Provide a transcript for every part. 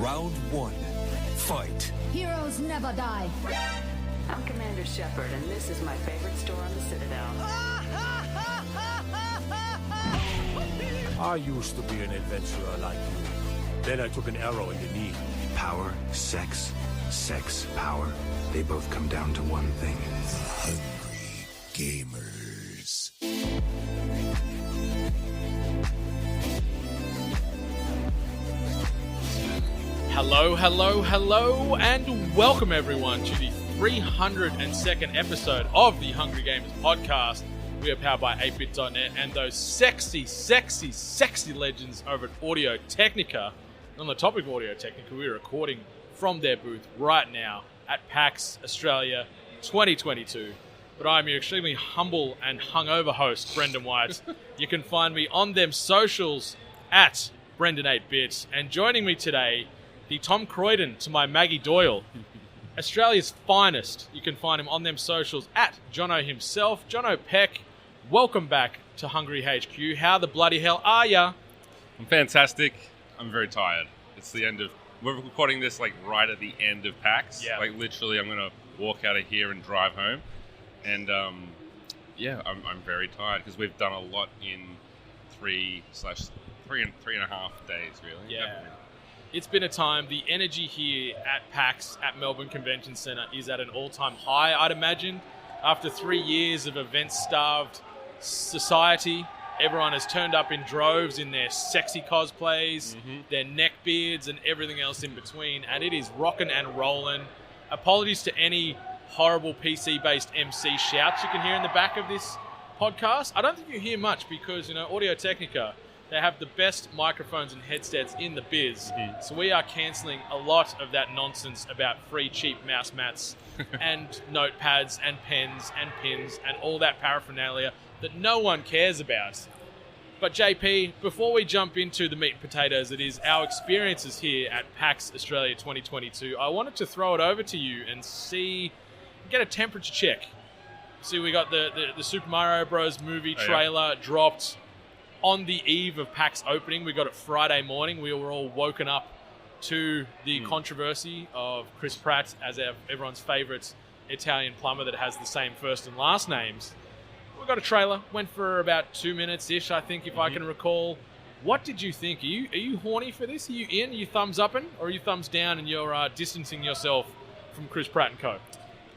Round one. Fight. Heroes never die. I'm Commander Shepard, and this is my favorite store on the Citadel. I used to be an adventurer like you. Then I took an arrow in the knee. Power, sex, power. They both come down to one thing. Hungry gamers. Hello, and welcome everyone to the 302nd episode of the Hungry Gamers podcast. We are powered by 8bit.net and those sexy legends over at Audio-Technica. And on the topic of Audio-Technica, we are recording from their booth right now at PAX Australia 2022. But I'm your extremely humble and hungover host, Brendan White. You can find me on them socials at Brendan8bit. And joining me today, the Tom Croydon to my Maggie Doyle, Australia's finest. You can find him on them socials at Jono himself. Jono Pech, welcome back to Hungry HQ. How the bloody hell are ya? I'm fantastic. I'm very tired. It's the end of... We're recording this like right at the end of PAX. Yeah. Like literally I'm going to walk out of here and drive home. And I'm very tired because we've done a lot in 3 and a half days, really. Yeah. It's been a time. The energy here at PAX, at Melbourne Convention Centre, is at an all-time high, I'd imagine. After 3 years of event-starved society, everyone has turned up in droves in their sexy cosplays, their neck beards, and everything else in between. And it is rocking and rolling. Apologies to any horrible PC-based MC shouts you can hear in the back of this podcast. I don't think you hear much because, Audio-Technica, they have the best microphones and headsets in the biz. So we are cancelling a lot of that nonsense about free cheap mouse mats and notepads and pens and pins and all that paraphernalia that no one cares about. But JP, before we jump into the meat and potatoes that is our experiences here at PAX Australia 2022, I wanted to throw it over to you and get a temperature check. See, we got the Super Mario Bros. Movie trailer dropped on the eve of PAX opening. We got it Friday morning. We were all woken up to the controversy of Chris Pratt as everyone's favourite Italian plumber that has the same first and last names. We got a trailer. Went for about 2 minutes-ish, I think, if I can recall. What did you think? Are you horny for this? Are you in? Are you thumbs upping? Or are you thumbs down and you're distancing yourself from Chris Pratt and co?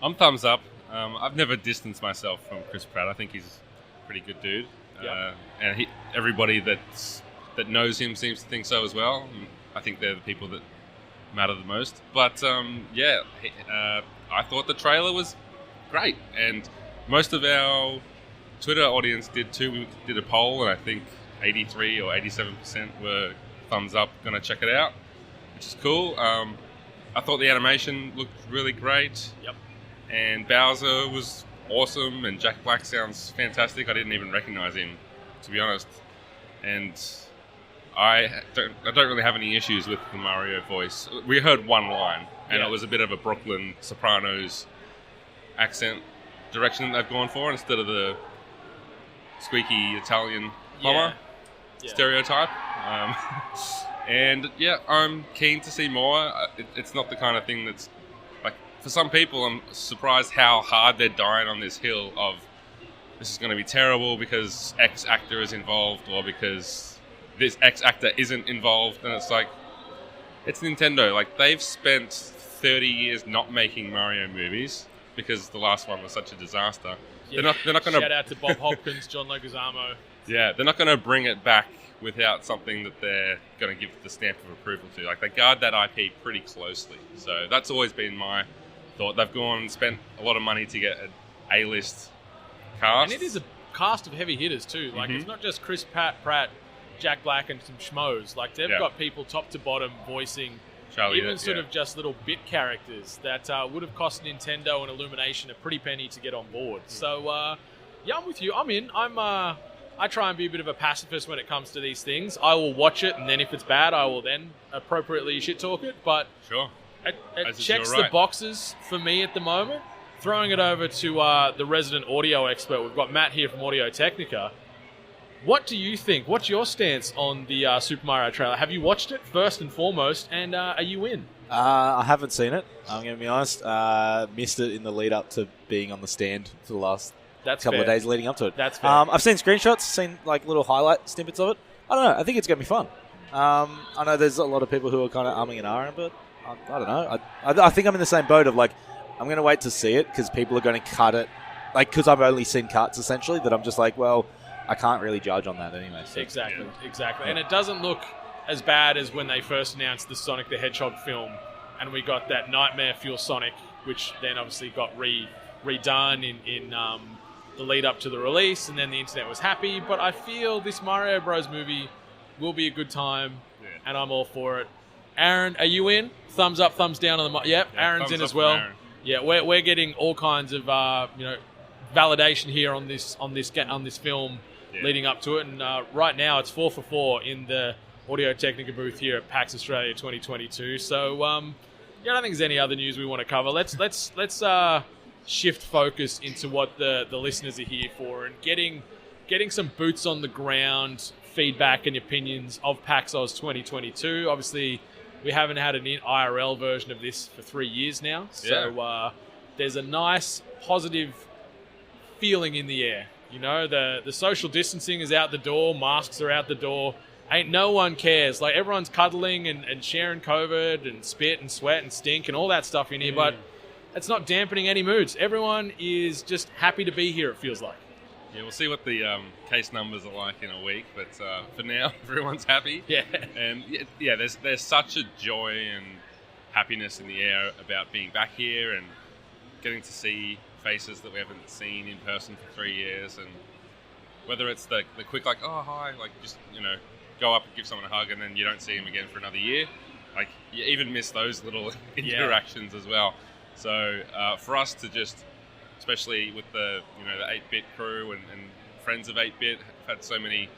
I'm thumbs up. I've never distanced myself from Chris Pratt. I think he's a pretty good dude. Yep. And everybody that knows him seems to think so as well. I think they're the people that matter the most. But I thought the trailer was great, and most of our Twitter audience did too. We did a poll, and I think 83 or 87% were thumbs up, gonna check it out, which is cool. I thought the animation looked really great. Yep. And Bowser was awesome, and Jack Black sounds fantastic. I didn't even recognize him, to be honest. And I don't really have any issues with the Mario voice. We heard one line, and it was a bit of a Brooklyn Sopranos accent direction that they've gone for instead of the squeaky Italian plumber stereotype. And I'm keen to see more. It's not the kind of thing that's like, for some people, I'm surprised how hard they're dying on this hill of this is going to be terrible because X actor is involved or because this X actor isn't involved. And it's like, it's Nintendo. Like, they've spent 30 years not making Mario movies because the last one was such a disaster. Yeah. They're not going to... Shout out to Bob Hopkins, John Leguizamo. Yeah, they're not going to bring it back without something that they're going to give the stamp of approval to. Like, they guard that IP pretty closely. So that's always been my thought. They've gone and spent a lot of money to get an A-list cast. And it is a cast of heavy hitters too. Like, it's not just Chris Pratt, Jack Black, and some schmoes. Like, they've got people top to bottom voicing Charlie, even sort of just little bit characters that would have cost Nintendo and Illumination a pretty penny to get on board. So, I'm with you. I'm in. I try and be a bit of a pacifist when it comes to these things. I will watch it, and then if it's bad, I will then appropriately shit-talk it. But sure, it checks the boxes for me at the moment. Throwing it over to the resident audio expert, we've got Matt here from Audio-Technica. What do you think? What's your stance on the Super Mario trailer? Have you watched it first and foremost, and are you in? I haven't seen it. I'm going to be honest. Missed it in the lead up to being on the stand for the last couple of days leading up to it. That's fair. I've seen screenshots, seen like little highlight snippets of it. I don't know. I think it's going to be fun. I know there's a lot of people who are kind of umming and ahhing, but I don't know. I think I'm in the same boat of like, I'm going to wait to see it because people are going to cut it. Like, because I've only seen cuts essentially, that I'm just like, well, I can't really judge on that anyway. So. Exactly. And it doesn't look as bad as when they first announced the Sonic the Hedgehog film, and we got that Nightmare Fuel Sonic, which then obviously got redone in the lead up to the release, and then the internet was happy. But I feel this Mario Bros. Movie will be a good time, and I'm all for it. Aaron, are you in? Thumbs up, thumbs down on the Yep, Aaron's in as well. Yeah, we're getting all kinds of validation here on this film leading up to it, and right now it's 4 for 4 in the Audio-Technica booth here at PAX Australia 2022. So I don't think there's any other news we want to cover. Let's shift focus into what the listeners are here for, and getting some boots on the ground feedback and opinions of PAX Oz 2022. Obviously, we haven't had an IRL version of this for 3 years now, so there's a nice positive feeling in the air. You know, the social distancing is out the door, masks are out the door. Ain't no one cares. Like, everyone's cuddling and sharing COVID and spit and sweat and stink and all that stuff in here, but it's not dampening any moods. Everyone is just happy to be here, it feels like. Yeah, we'll see what the case numbers are like in a week, but for now, everyone's happy. Yeah. And there's such a joy and happiness in the air about being back here and getting to see faces that we haven't seen in person for 3 years, and whether it's the quick, like, oh, hi, like, just, go up and give someone a hug, and then you don't see them again for another year. Like, you even miss those little interactions as well. So for us to just, especially with the 8-bit crew and friends of 8-bit, have had so many,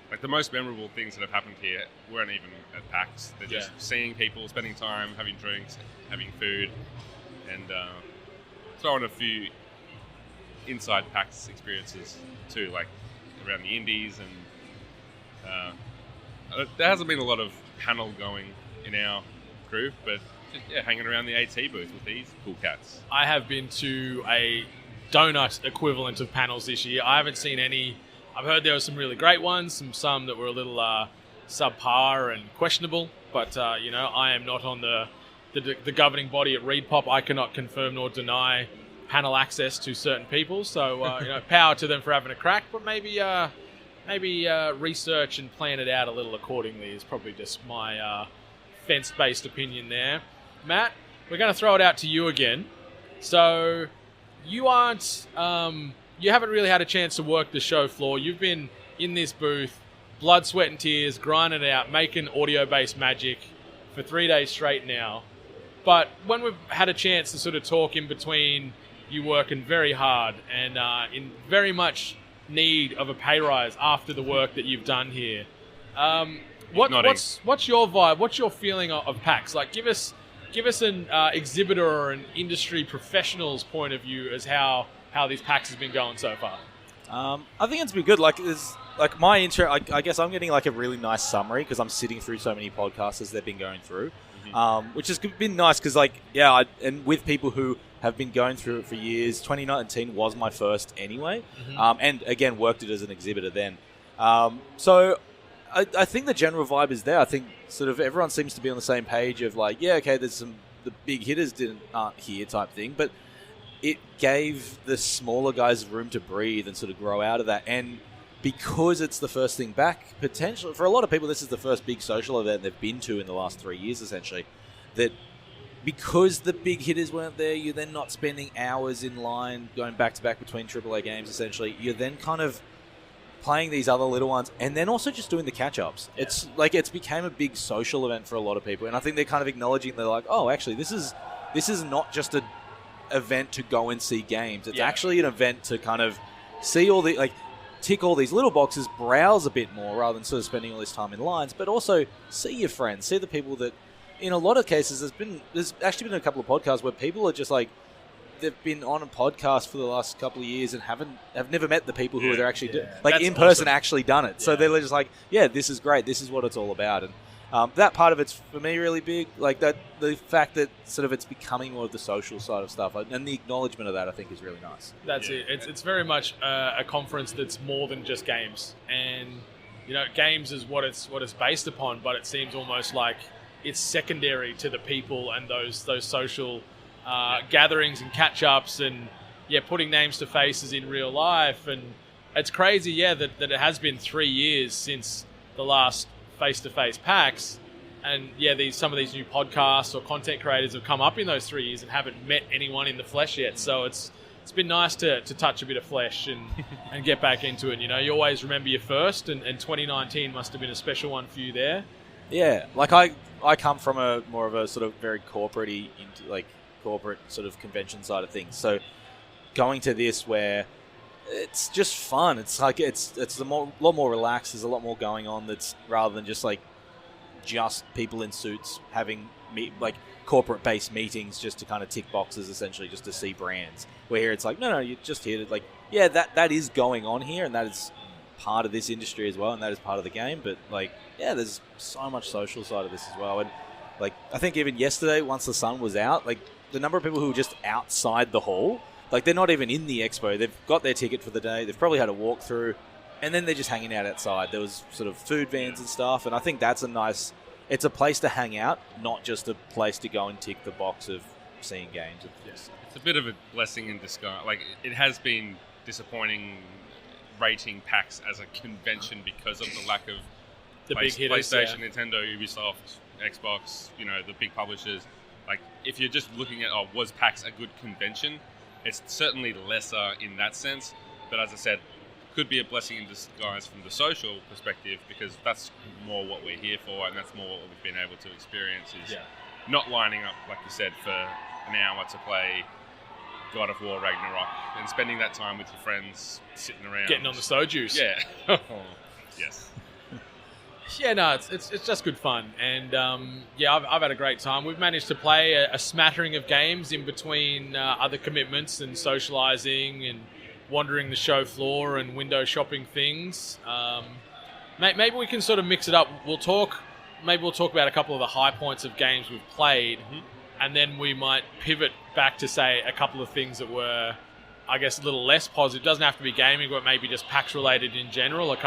like, the most memorable things that have happened here weren't even at PAX. They're just seeing people, spending time, having drinks, having food, and throwing a few inside PAX experiences too, like around the indies, and there hasn't been a lot of panel going in our group, but just, hanging around the AT booth with these cool cats. I have been to a donut equivalent of panels this year. I haven't seen any. I've heard there were some really great ones, some that were a little subpar and questionable, but I am not on the governing body at ReadPop. I cannot confirm nor deny panel access to certain people, so power to them for having a crack, but maybe research and plan it out a little accordingly is probably just my fence-based opinion there. Matt, we're going to throw it out to you again. So you haven't really had a chance to work the show floor. You've been in this booth, blood, sweat and tears, grinding it out, making audio-based magic for 3 days straight now. But when we've had a chance to sort of talk in between you working very hard and in very much need of a pay rise after the work that you've done here, what's your vibe? What's your feeling of PAX? Like, give us an exhibitor or an industry professional's point of view as how this PAX has been going so far. I think it's been good. Like, my intro, I guess I'm getting like a really nice summary because I'm sitting through so many podcasts as they've been going through, which has been nice because, like, and with people who have been going through it for years. 2019 was my first anyway, and again worked it as an exhibitor then. So I think the general vibe is there. I think sort of everyone seems to be on the same page of like, there's the big hitters aren't here type thing, but it gave the smaller guys room to breathe and sort of grow out of that. And because it's the first thing back, potentially for a lot of people, this is the first big social event they've been to in the last 3 years, essentially. That because the big hitters weren't there, you're then not spending hours in line going back to back between AAA games, essentially. You're then kind of playing these other little ones and then also just doing the catch-ups. Yeah. It's like it's became a big social event for a lot of people. And I think they're kind of acknowledging, they're like, oh, actually, this is not just an event to go and see games. It's actually an event to kind of see all the, like, tick all these little boxes, browse a bit more rather than sort of spending all this time in lines, but also see your friends, see the people that, in a lot of cases, there's actually been a couple of podcasts where people are just like, they've been on a podcast for the last couple of years and have never met the people who they're actually doing, like That's in person, awesome. actually done it. So they're just like, yeah, this is great. This is what it's all about. And that part of it's for me really big. Like that, the fact that sort of it's becoming more of the social side of stuff, and the acknowledgement of that, I think, is really nice. That's it. It's very much a conference that's more than just games, and games is what it's based upon. But it seems almost like it's secondary to the people and those social gatherings and catch ups, and putting names to faces in real life. And it's crazy, that it has been 3 years since the last face-to-face PAX, and some of these new podcasts or content creators have come up in those 3 years and haven't met anyone in the flesh yet. So it's been nice to touch a bit of flesh and get back into it. You always remember your first, and 2019 must have been a special one for you there. Yeah, like I come from a more of a sort of very corporate sort of convention side of things. So going to this where it's just fun. It's like it's a lot more relaxed. There's a lot more going on. That's rather than just people in suits having corporate based meetings just to kind of tick boxes, essentially just to see brands. Where here it's like no, you're just here to that is going on here, and that is part of this industry as well, and that is part of the game. But there's so much social side of this as well. And I think even yesterday, once the sun was out, the number of people who were just outside the hall. They're not even in the expo. They've got their ticket for the day. They've probably had a walkthrough, and then they're just hanging out outside. There was sort of food vans and stuff, and I think that's it's a place to hang out, not just a place to go and tick the box of seeing games. Yes. It's a bit of a blessing in disguise. It has been disappointing rating PAX as a convention because of the lack of the big hitters, PlayStation, Nintendo, Ubisoft, Xbox, the big publishers. If you're just looking at, was PAX a good convention? It's certainly lesser in that sense, but as I said, could be a blessing in disguise from the social perspective, because that's more what we're here for, and that's more what we've been able to experience is not lining up, like you said, for an hour to play God of War Ragnarok and spending that time with your friends sitting around. Getting on the sojuice. Yeah. Yes. Yeah, no, it's just good fun, and I've had a great time. We've managed to play a smattering of games in between other commitments and socialising and wandering the show floor and window shopping things. Maybe we can sort of mix it up. We'll talk about a couple of the high points of games we've played, and then we might pivot back to say a couple of things that were, I guess, a little less positive. It doesn't have to be gaming, but maybe just PAX related in general. A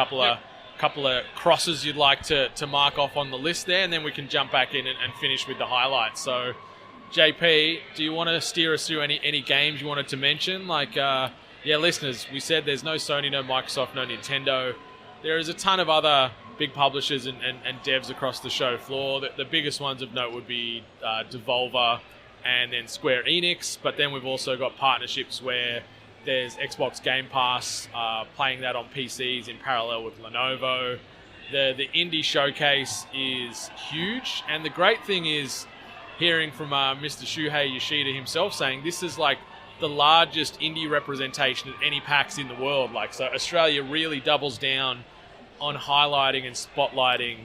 couple of crosses you'd like to mark off on the list there, and then we can jump back in and finish with the highlights. So, JP, do you want to steer us through any games you wanted to mention? Listeners, we said there's no Sony, no Microsoft, no Nintendo. There is a ton of other big publishers and devs across the show floor. The biggest ones of note would be Devolver and then Square Enix, but then we've also got partnerships where there's Xbox Game Pass, playing that on PCs in parallel with Lenovo. The indie showcase is huge, and the great thing is hearing from Mr. Shuhei Yoshida himself saying this is the largest indie representation at any PAX in the world. So Australia really doubles down on highlighting and spotlighting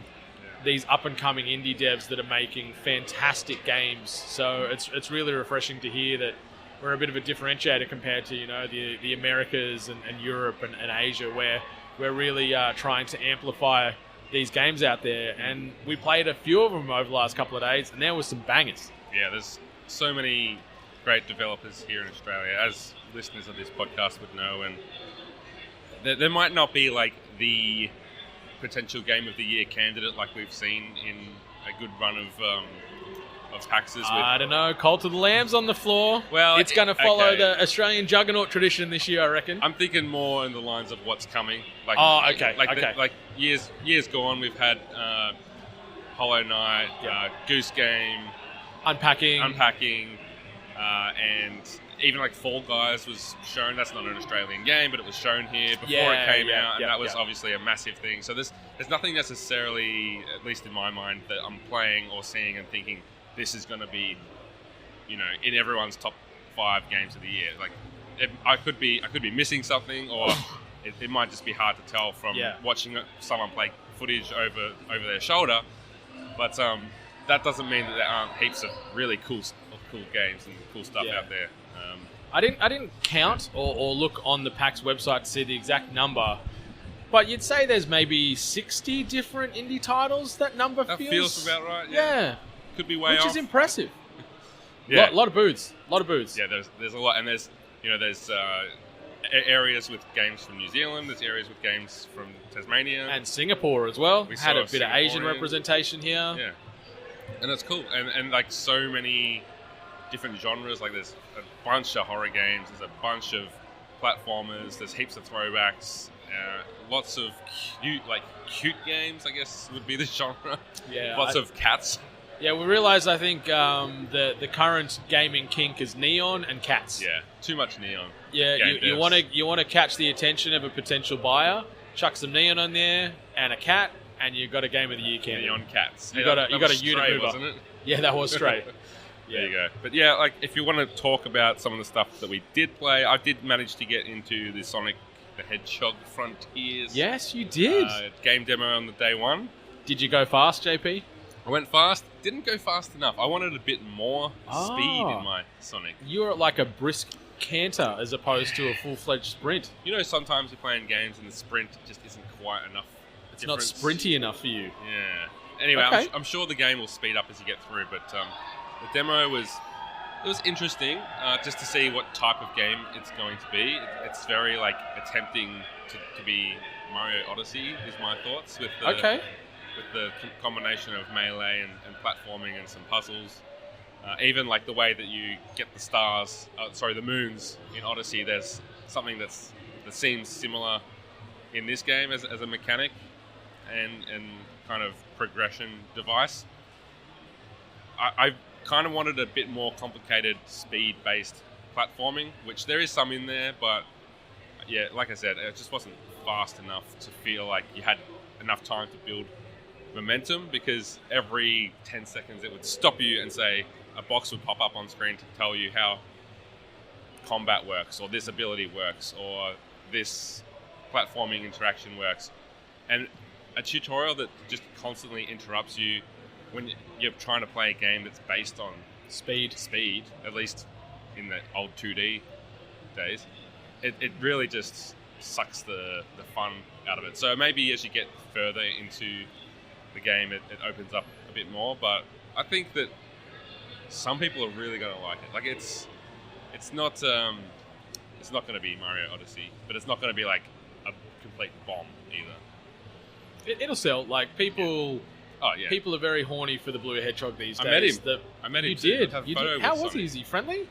these up-and-coming indie devs that are making fantastic games. So it's really refreshing to hear that we're a bit of a differentiator compared to the Americas and Europe and Asia, where we're really trying to amplify these games out there. And we played a few of them over the last couple of days, and there was some bangers. Yeah, there's so many great developers here in Australia, as listeners of this podcast would know, and there might not be the potential Game of the Year candidate like we've seen in a good run of PAXs. I don't know. Cult of the Lamb's on the floor. Well, it's going to follow the Australian juggernaut tradition this year, I reckon. I'm thinking more in the lines of what's coming. Okay. Years gone, we've had Hollow Knight, Goose Game, Unpacking, and even Fall Guys was shown. That's not an Australian game, but it was shown here before it came out, and that was obviously a massive thing. So there's nothing necessarily, at least in my mind, that I'm playing or seeing and thinking this is going to be, in everyone's top 5 games of the year. I could be missing something, or it might just be hard to tell from watching someone play footage over their shoulder. But that doesn't mean that there aren't heaps of really cool games and cool stuff out there. I didn't count or look on the PAX website to see the exact number, but you'd say there's maybe 60 different indie titles. That number That feels about right. Yeah. Could be way Which off. is impressive. Yeah. Lot of booths. Yeah, there's a lot, and there's areas with games from New Zealand. There's areas with games from Tasmania And Singapore as well. We Had saw a bit of Asian Singaporean. representation here. Yeah, and it's cool, and like so many different genres. Like there's a bunch of horror games. There's a bunch of platformers. There's heaps of throwbacks. Lots of cute games, I guess would be the genre. Yeah, Lots of cats. Yeah, we realised, I think, the current gaming kink is neon and cats. Yeah, too much neon. Yeah, Game you devs. want to catch the attention of a potential buyer, chuck some neon on there and a cat, and you've got a Game of the Year candidate. Neon cats. You got a was unit Stray, mover. wasn't it? Yeah, that was straight. There you go. But yeah, like if you want to talk about some of the stuff that we did play, I did manage to get into the Sonic the Hedgehog Frontiers. Yes, you did. Game demo on the day one. Did you go fast, JP? I went fast. Didn't go fast enough. I wanted a bit more speed in my Sonic. You're at like a brisk canter as opposed to a full-fledged sprint. You know, sometimes you're playing games and the sprint just isn't quite enough. It's not sprinty enough for you. Yeah. Anyway, Okay. I'm sure the game will speed up as you get through, but the demo was interesting just to see what type of game it's going to be. It's very like attempting to be Mario Odyssey is my thoughts with the combination of melee and platforming and some puzzles. Even like the way that you get the moons in Odyssey, there's something that seems similar in this game as a mechanic and kind of progression device. I kind of wanted a bit more complicated speed-based platforming, which there is some in there, but yeah, like I said, it just wasn't fast enough to feel like you had enough time to build momentum, because every 10 seconds it would stop you and say a box would pop up on screen to tell you how combat works, or this ability works, or this platforming interaction works, and a tutorial that just constantly interrupts you when you're trying to play a game that's based on speed, at least in the old 2D days. It really just sucks the fun out of it. So maybe as you get further into the game, it opens up a bit more, but I think that some people are really going to like it. Like it's not going to be Mario Odyssey, but it's not going to be like a complete bomb either. It'll sell. Like people. Yeah. Oh yeah. People are very horny for the Blue Hedgehog these days. I met him. You too. did. I have a You photo did. with How was Sonic. he? Is he friendly?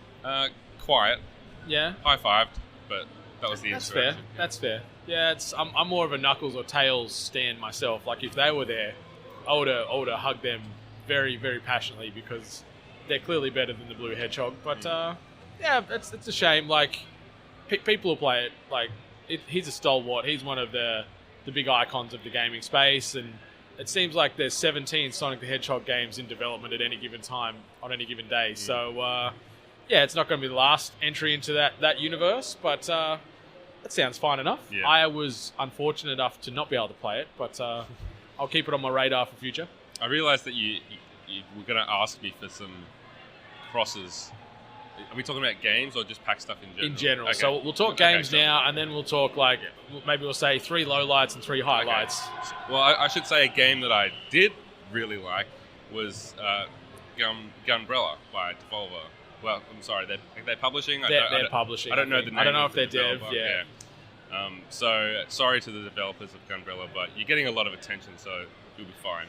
Quiet. Yeah. High-fived, but that was the That's interaction. fair. That's fair. Yeah, I'm more of a Knuckles or Tails stan myself. Like if they were there, I would have hugged them very, very passionately, because they're clearly better than the Blue Hedgehog. But yeah, it's a shame. Like people will play it. Like he's a stalwart. He's one of the big icons of the gaming space, and it seems like there's 17 Sonic the Hedgehog games in development at any given time on any given day. So yeah, it's not going to be the last entry into that universe, but that sounds fine enough. Yeah. I was unfortunate enough to not be able to play it, but I'll keep it on my radar for future. I realised that you were going to ask me for some crosses. Are we talking about games or just PAX stuff in general? In general. Okay. So we'll talk games now, and then we'll talk maybe we'll say 3 lowlights and 3 highlights. Okay. Well, I should say a game that I did really like was Gunbrella by Devolver. Well, I'm sorry, they're publishing. They're publishing. I don't know the name. I don't know of if they're the dev. developer. Yeah. So sorry to the developers of Gunbrella, but you're getting a lot of attention, so you'll be fine.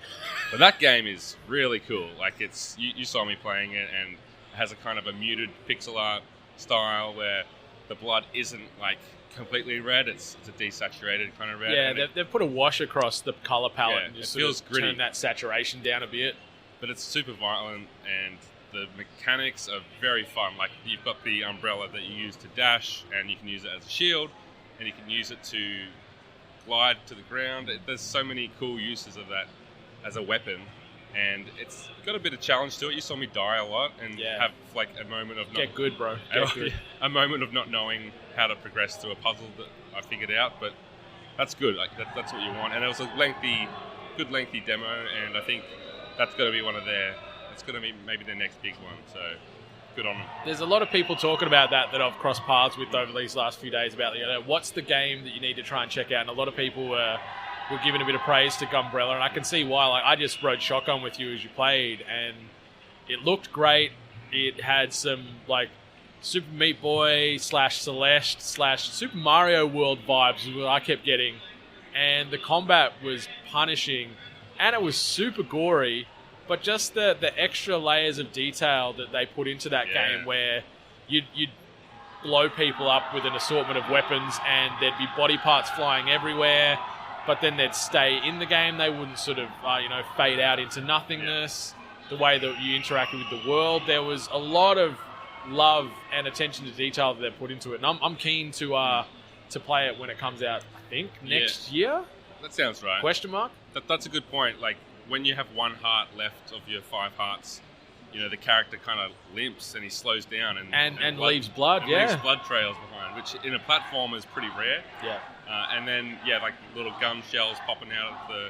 But that game is really cool. Like you saw me playing it, and it has a kind of a muted pixel art style where the blood isn't like completely red. It's a desaturated kind of red. Yeah, they've put a wash across the color palette Yeah, and just it feels sort of gritty. turn that saturation down a bit. But it's super violent, and the mechanics are very fun. Like you've got the umbrella that you use to dash, and you can use it as a shield, and you can use it to glide to the ground. There's so many cool uses of that as a weapon, and it's got a bit of challenge to it. You saw me die a lot and have like a moment of Get good, bro. Get good. a moment of not knowing how to progress through a puzzle that I figured out. But that's good. Like that's what you want. And it was a good lengthy demo, and I think that's going to be it's going to be maybe their next big one. So good on them. There's a lot of people talking about that I've crossed paths with over these last few days about, what's the game that you need to try and check out. And a lot of people were giving a bit of praise to Gumbrella, and I can see why. Like, I just rode shotgun with you as you played, and it looked great. It had some, like, Super Meat Boy / Celeste / Super Mario World vibes is what I kept getting. And the combat was punishing, and it was super gory, but just the extra layers of detail that they put into that game, where you'd blow people up with an assortment of weapons and there'd be body parts flying everywhere, but then they'd stay in the game. They wouldn't sort of fade out into nothingness. The way that you interacted with the world, there was a lot of love and attention to detail that they put into it, and I'm keen to play it when it comes out. I think next year. That sounds right. Question mark. That's a good point. Like, when you have one heart left of your 5 hearts, the character kind of limps and he slows down and blood, leaves blood. Leaves blood trails behind, which in a platform is pretty rare. Yeah. And then like little gun shells popping out of the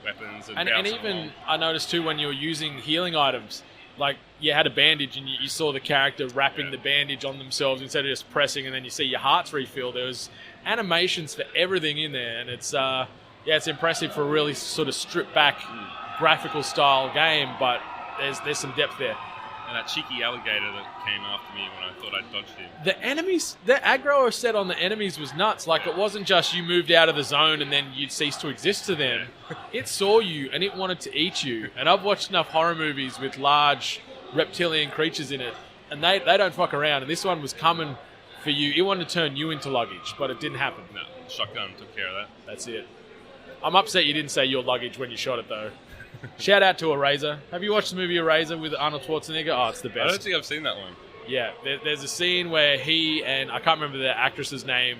weapons and even along. I noticed too when you were using healing items, like you had a bandage and you saw the character wrapping the bandage on themselves instead of just pressing, and then you see your hearts refill. There was animations for everything in there, and it's it's impressive for a really sort of stripped back graphical style game, but there's some depth there. And that cheeky alligator that came after me when I thought I'd dodged him. The enemies, the aggro set on the enemies was nuts. Like, it wasn't just you moved out of the zone and then you'd cease to exist to them. It saw you and it wanted to eat you. And I've watched enough horror movies with large reptilian creatures in it, and they don't fuck around. And this one was coming for you. It wanted to turn you into luggage, but it didn't happen. No, shotgun took care of that. That's it. I'm upset you didn't say your luggage when you shot it, though. Shout out to Eraser. Have you watched the movie Eraser with Arnold Schwarzenegger? Oh, it's the best. I don't think I've seen that one. Yeah, there's a scene where he and I can't remember the actress's name.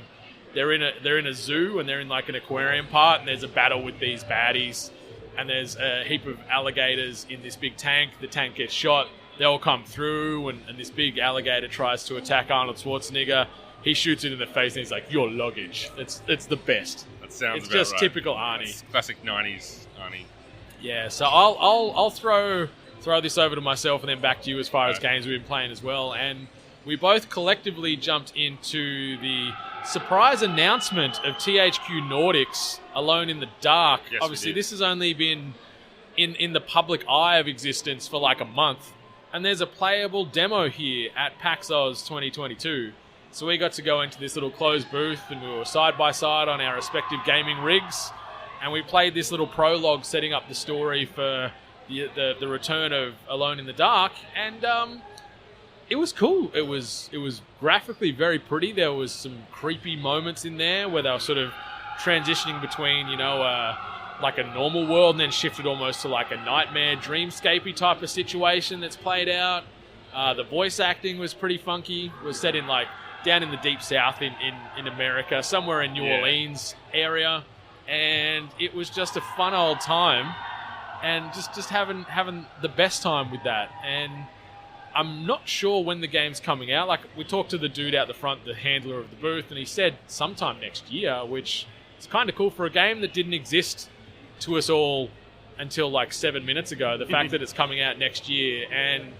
They're in a zoo and they're in like an aquarium part, and there's a battle with these baddies, and there's a heap of alligators in this big tank. The tank gets shot. They all come through, and this big alligator tries to attack Arnold Schwarzenegger. He shoots it in the face, and he's like, "Your luggage." It's the best. That sounds. It's about just right. typical Arnie. It's classic '90s Arnie. Yeah, so I'll throw this over to myself and then back to you as far as games we've been playing as well. And we both collectively jumped into the surprise announcement of THQ Nordics Alone in the Dark. Yes, obviously, this has only been in the public eye of existence for like a month. And there's a playable demo here at PAX Oz 2022. So we got to go into this little closed booth, and we were side by side on our respective gaming rigs. And we played this little prologue setting up the story for the return of Alone in the Dark, and it was cool. It was graphically very pretty. There was some creepy moments in there where they were sort of transitioning between, like a normal world and then shifted almost to like a nightmare, dreamscapey type of situation that's played out. The voice acting was pretty funky. It was set in like down in the deep south in America, somewhere in New Orleans area. And it was just a fun old time, and just having the best time with that. And I'm not sure when the game's coming out. Like, we talked to the dude out the front, the handler of the booth, and he said sometime next year, which is kind of cool for a game that didn't exist to us all until like 7 minutes ago. The fact that it's coming out next year and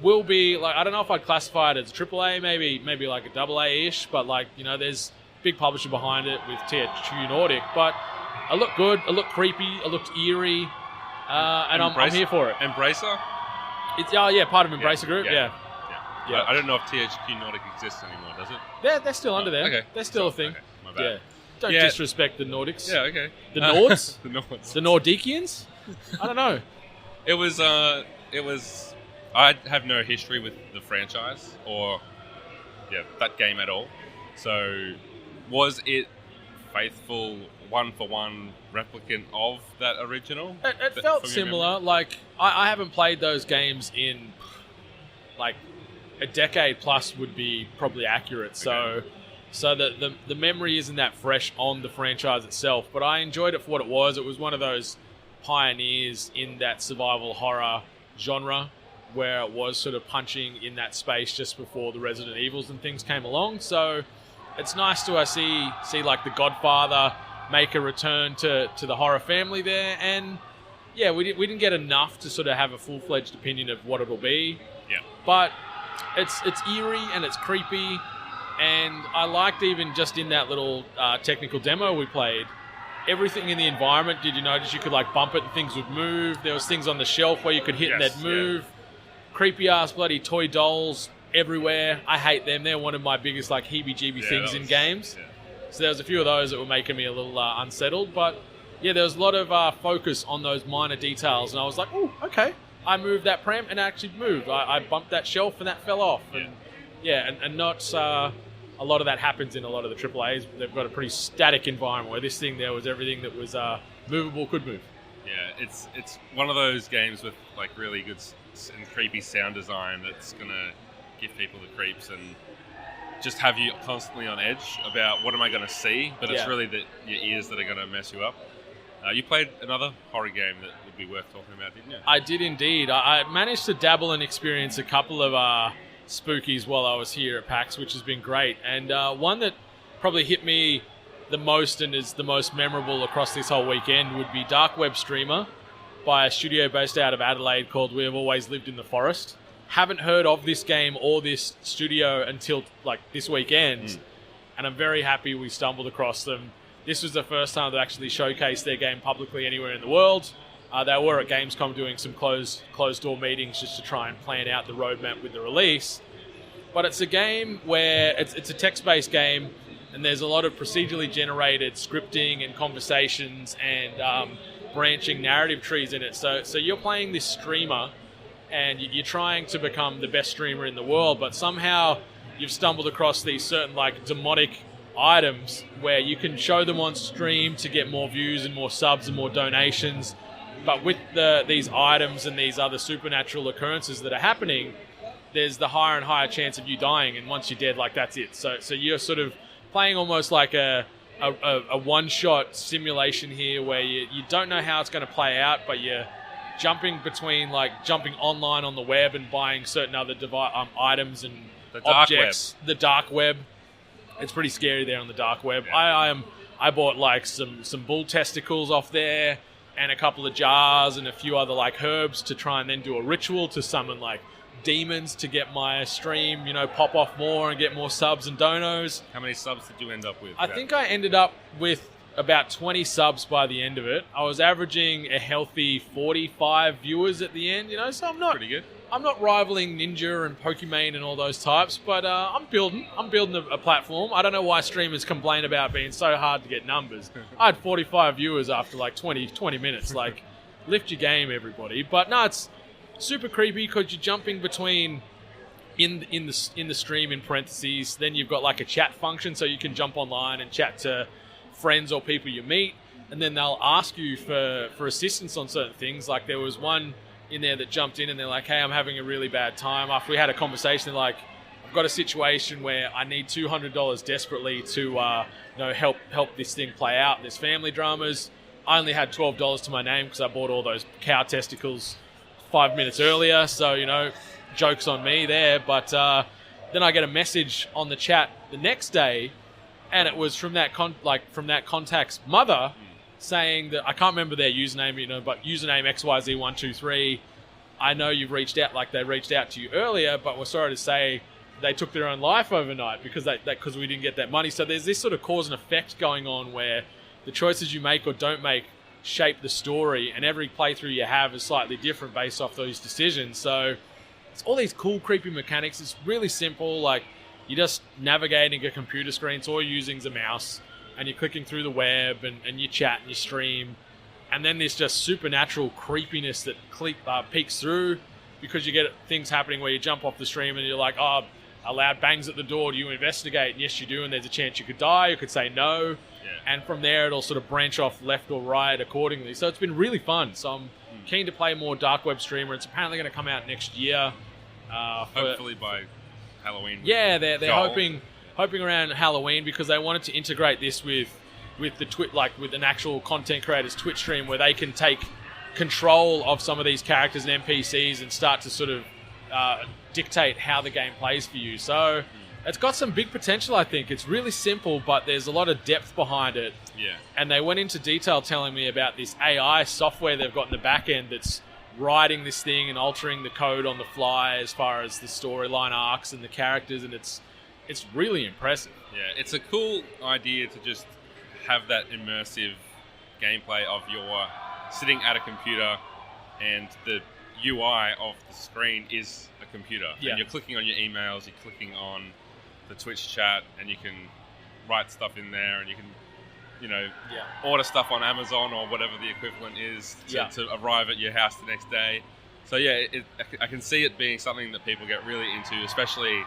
will be like, I don't know if I'd classify it as AAA, maybe like a AA-ish, but like, there's big publisher behind it with THQ Nordic, but it looked good, it looked creepy, it looked eerie, and I'm here for it. Embracer? It's part of Embracer Group, yeah. I don't know if THQ Nordic exists anymore, does it? They're still under there. Okay. They're still a thing. Okay. My bad. Yeah. Don't disrespect the Nordics. Yeah, okay. The Nords? The Nords. The Nordicians? I don't know. It was. I have no history with the franchise or that game at all. So, was it faithful one-for-one replicant of that original? It felt similar. Like, I haven't played those games in like a decade plus would be probably accurate. Okay. So the memory isn't that fresh on the franchise itself, but I enjoyed it for what it was. It was one of those pioneers in that survival horror genre where it was sort of punching in that space just before the Resident Evils and things came along. So it's nice to see like The Godfather make a return to the horror family there. And yeah, we didn't get enough to sort of have a full-fledged opinion of what it'll be. Yeah. But It's eerie and it's creepy, and I liked even just in that little technical demo we played, everything in the environment. Did you notice you could like bump it and things would move? There was things on the shelf where you could hit and they'd move. Creepy ass bloody toy dolls everywhere. I hate them. They're one of my biggest like heebie-jeebie things in games. Yeah. So there was a few of those that were making me a little unsettled, but yeah, there was a lot of focus on those minor details, and I was like, oh, okay. I moved that pram and it actually moved. I bumped that shelf and that fell off. And not a lot of that happens in a lot of the AAAs. They've got a pretty static environment where this thing there was everything that was movable could move. Yeah, it's one of those games with like really good and creepy sound design that's gonna give people the creeps and just have you constantly on edge about what am I going to see, but it's really your ears that are going to mess you up. You played another horror game that would be worth talking about, didn't you? I did indeed. I managed to dabble and experience a couple of spookies while I was here at PAX, which has been great. And one that probably hit me the most and is the most memorable across this whole weekend would be Dark Web Streamer by a studio based out of Adelaide called We Have Always Lived in the Forest. Haven't heard of this game or this studio until like this weekend, and I'm very happy we stumbled across them. This was the first time they actually showcased their game publicly anywhere in the world. They were at Gamescom doing some closed door meetings just to try and plan out the roadmap with the release. But it's a game where it's a text-based game, and there's a lot of procedurally generated scripting and conversations and branching narrative trees in it. So you're playing this streamer, and you're trying to become the best streamer in the world, but somehow you've stumbled across these certain like demonic items where you can show them on stream to get more views and more subs and more donations. But with these items and these other supernatural occurrences that are happening, there's the higher and higher chance of you dying, and once you're dead, like that's it. So you're sort of playing almost like a one-shot simulation here where you don't know how it's going to play out, but you're jumping online on the web and buying certain other items and objects. The dark web. It's pretty scary there on the dark web. Yeah. I bought like some bull testicles off there and a couple of jars and a few other like herbs to try and then do a ritual to summon like demons to get my stream, pop off more and get more subs and donos. How many subs did you end up with? I think I ended up with about 20 subs by the end of it. I was averaging a healthy 45 viewers at the end, so I'm not pretty good. I'm not rivaling Ninja and Pokimane and all those types, but I'm building a platform. I don't know why streamers complain about being so hard to get numbers. I had 45 viewers after like 20 minutes. Like, lift your game, everybody. But no, it's super creepy because you're jumping between in the stream in parentheses. Then you've got like a chat function, so you can jump online and chat to friends or people you meet, and then they'll ask you for assistance on certain things. Like there was one in there that jumped in and they're like, hey, I'm having a really bad time. After we had a conversation, they're like, I've got a situation where I need $200 desperately to help this thing play out. There's family dramas. I only had $12 to my name because I bought all those cow testicles 5 minutes earlier, so joke's on me there. But then I get a message on the chat the next day, and it was from that contact's mother saying that, I can't remember their username, but username XYZ123. I know you've reached out, like they reached out to you earlier, but we're sorry to say they took their own life overnight because we didn't get that money. So there's this sort of cause and effect going on where the choices you make or don't make shape the story, and every playthrough you have is slightly different based off those decisions. So it's all these cool, creepy mechanics. It's really simple. Like, you're just navigating a computer screen, so all you're using is a mouse, and you're clicking through the web, and you chat and you stream. And then there's just supernatural creepiness that peeks through because you get things happening where you jump off the stream and you're like, oh, a loud bangs at the door. Do you investigate? And yes, you do, and there's a chance you could die. You could say no. Yeah. And from there, it'll sort of branch off left or right accordingly. So it's been really fun. So I'm keen to play more Dark Web Streamer. It's apparently going to come out next year. Hopefully by Halloween. Yeah, they're hoping around Halloween because they wanted to integrate this with with an actual content creator's Twitch stream where they can take control of some of these characters and NPCs and start to sort of dictate how the game plays for you. So it's got some big potential, I think. It's really simple, but there's a lot of depth behind it. Yeah. And they went into detail telling me about this AI software they've got in the back end that's writing this thing and altering the code on the fly as far as the storyline arcs and the characters, and it's really impressive. Yeah, it's a cool idea to just have that immersive gameplay of your sitting at a computer and the UI of the screen is a computer. Yeah. And you're clicking on your emails, you're clicking on the Twitch chat, and you can write stuff in there, and you can, order stuff on Amazon or whatever the equivalent is to arrive at your house the next day. So yeah, I can see it being something that people get really into, especially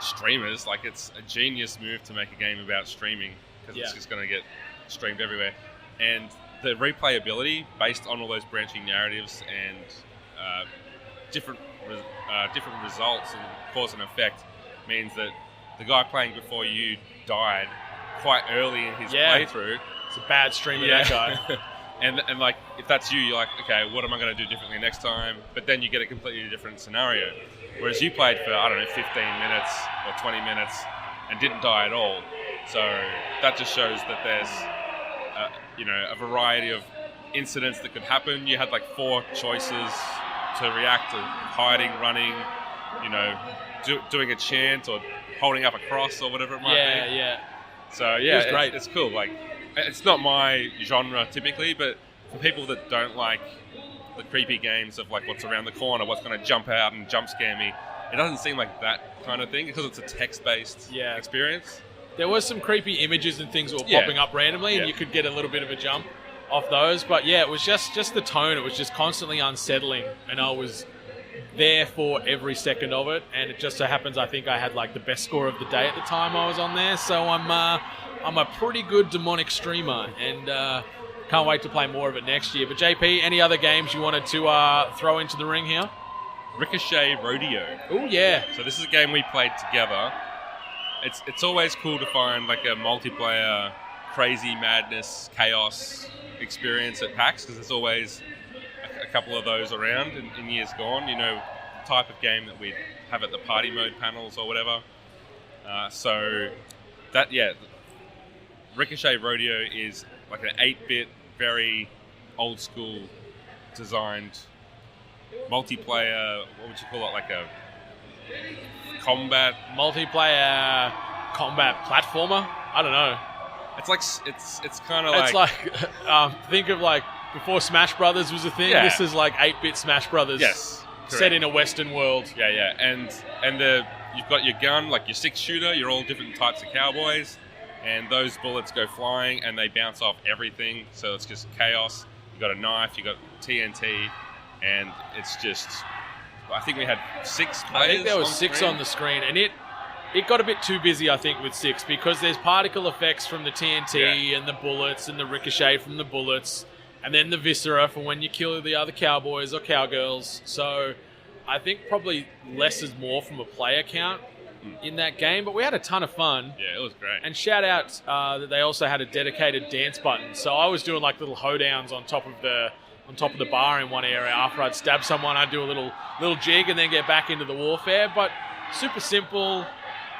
streamers. Like, it's a genius move to make a game about streaming, because it's just going to get streamed everywhere. And the replayability based on all those branching narratives and different results and cause and effect means that the guy playing before you died quite early in his playthrough. It's a bad stream of that guy. and like, if that's you, you're like, okay, what am I going to do differently next time? But then you get a completely different scenario. Whereas you played for, 15 minutes or 20 minutes and didn't die at all. So that just shows that there's a variety of incidents that could happen. You had like 4 choices to react to: hiding, running, doing a chant, or holding up a cross, or whatever it might be. Yeah. So yeah, it was great. It's cool. Like, it's not my genre typically, but for people that don't like the creepy games of like what's around the corner, what's going to jump out and jump scare me, it doesn't seem like that kind of thing, because it's a text-based experience. There was some creepy images and things that were popping up randomly, and you could get a little bit of a jump off those. But yeah, it was just the tone. It was just constantly unsettling, and I was there for every second of it. And it just so happens, I think I had like the best score of the day at the time I was on there. So I'm a pretty good demonic streamer, and can't wait to play more of it next year. But JP, any other games you wanted to throw into the ring here? Ricochet Rodeo. Oh yeah. So this is a game we played together. It's always cool to find like a multiplayer crazy madness chaos experience at PAX, because there's always a couple of those around in years gone. The type of game that we'd have at the party mode panels or whatever. So that Ricochet Rodeo is like an 8-bit, very old school designed multiplayer. What would you call it? Like a multiplayer combat platformer. I don't know. It's like it's kind of like, it's like think of like before Smash Brothers was a thing. Yeah. This is like 8-bit Smash Brothers. Yes, set correct. in a Western world. Yeah, and you've got your gun, like your 6-shooter. You're all different types of cowboys, and those bullets go flying and they bounce off everything. So it's just chaos. You got a knife, you got TNT, and it's just. I think we had 6 players. I think there was on 6 screen. on the screen, and it got a bit too busy, I think, with 6, because there's particle effects from the TNT and the bullets and the ricochet from the bullets, and then the viscera for when you kill the other cowboys or cowgirls. So I think probably less is more from a player count in that game, but we had a ton of fun. Yeah, it was great. And shout out that they also had a dedicated dance button. So I was doing like little hoedowns on top of the bar in one area. After I'd stab someone, I'd do a little jig and then get back into the warfare. But super simple,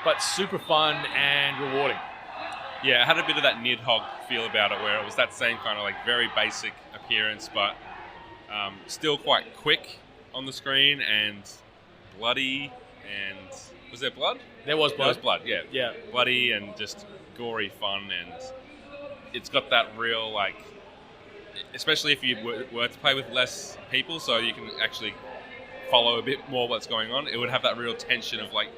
but super fun and rewarding. Yeah, it had a bit of that Nidhogg feel about it, where it was that same kind of like very basic appearance, but still quite quick on the screen and bloody. And was there blood? There was blood. There was blood, yeah. Yeah. Bloody and just gory fun, and it's got that real, like, especially if you were to play with less people, so you can actually follow a bit more what's going on, it would have that real tension of like,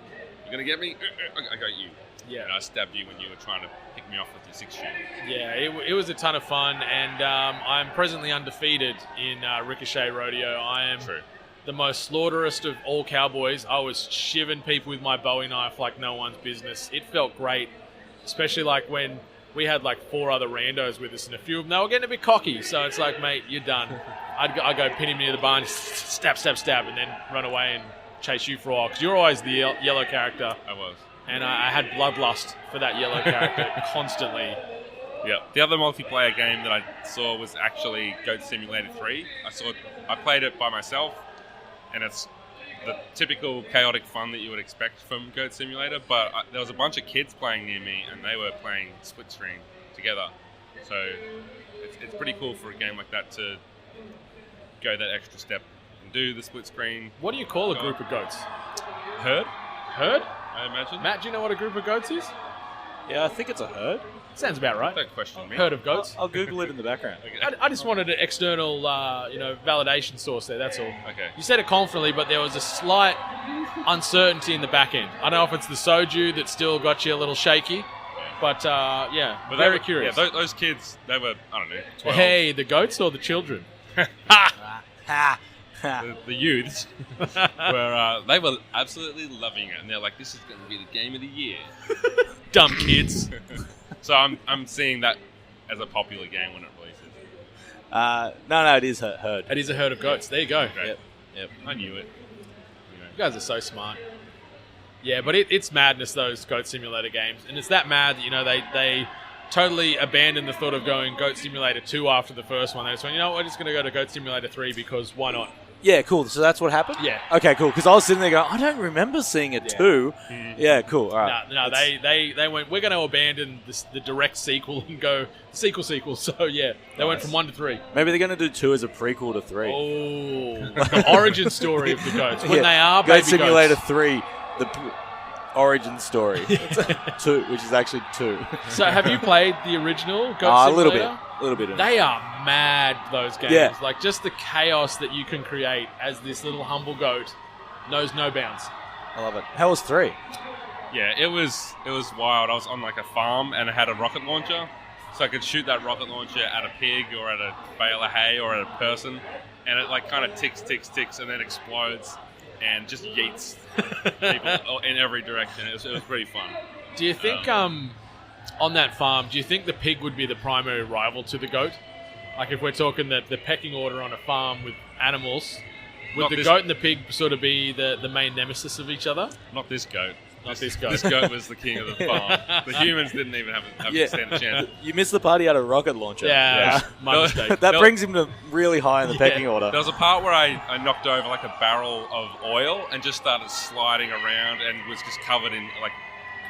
you're going to get me? I got you. Yeah. And I stabbed you when you were trying to pick me off with your 6-shooter. Yeah, it was a ton of fun, and I'm presently undefeated in Ricochet Rodeo. I am the most slaughterous of all cowboys. I was shivving people with my Bowie knife like no one's business. It felt great, especially like when we had like 4 other randos with us, and a few of them, they were getting a bit cocky. So it's like, mate, you're done. I'd go pin him near the barn, stab, and then run away and chase you for a while, because you're always the yellow character. I was. And I had bloodlust for that yellow character constantly. Yeah. The other multiplayer game that I saw was actually Goat Simulator 3. I played it by myself, and it's the typical chaotic fun that you would expect from Goat Simulator, but there was a bunch of kids playing near me, and they were playing split screen together. So it's pretty cool for a game like that to go that extra step do the split screen. What do you call a group of goats? Herd, Herd? I imagine. Matt, do you know what a group of goats is? Yeah, I think it's a herd. Sounds about right. Don't question me. Herd of goats. I'll Google it in the background. I just wanted an external, validation source there. That's all. Okay. You said it confidently, but there was a slight uncertainty in the back end. I don't know if it's the soju that still got you a little shaky, but But very curious. Yeah, those kids, they were, I don't know, 12. Hey, the goats or the children? The youths they were absolutely loving it, and they're like, "This is going to be the game of the year." Dumb kids. So I'm seeing that as a popular game when it releases. No, it is a herd. It is a herd of goats. There you go. Great. Yep. I knew it. You guys are so smart. Yeah, but it's madness, those Goat Simulator games. And it's that mad that, they totally abandoned the thought of going Goat Simulator 2 after the first one. They just went, we're just going to go to Goat Simulator 3 because why not? Yeah, cool. So that's what happened? Yeah. Okay, cool. Because I was sitting there going, I don't remember seeing a 2. Yeah, cool. All right. No, they went, we're going to abandon the direct sequel and go sequel. So, yeah, they went from 1 to 3. Maybe they're going to do 2 as a prequel to 3. Oh, the origin story of the goats. When they are Goat baby Simulator goats. 3, origin story. 2, which is actually 2. So have you played the original Goat A Simulator? little bit. They are mad, those games. Yeah. Like, just the chaos that you can create as this little humble goat knows no bounds. I love it. How was 3? Yeah, it was wild. I was on like a farm and I had a rocket launcher, so I could shoot that rocket launcher at a pig or at a bale of hay or at a person, and it like kind of ticks, and then explodes and just yeets people in every direction. It was pretty fun. Do you think, on that farm, do you think the pig would be the primary rival to the goat? Like, if we're talking the pecking order on a farm with animals, would the goat and the pig sort of be the main nemesis of each other? Not this goat. Not this goat. This goat was the king of the farm. The humans didn't even have to stand a chance. You missed the party out of rocket launcher. Yeah. My mistake. That brings him to really high in the pecking order. There was a part where I knocked over like a barrel of oil and just started sliding around and was just covered in like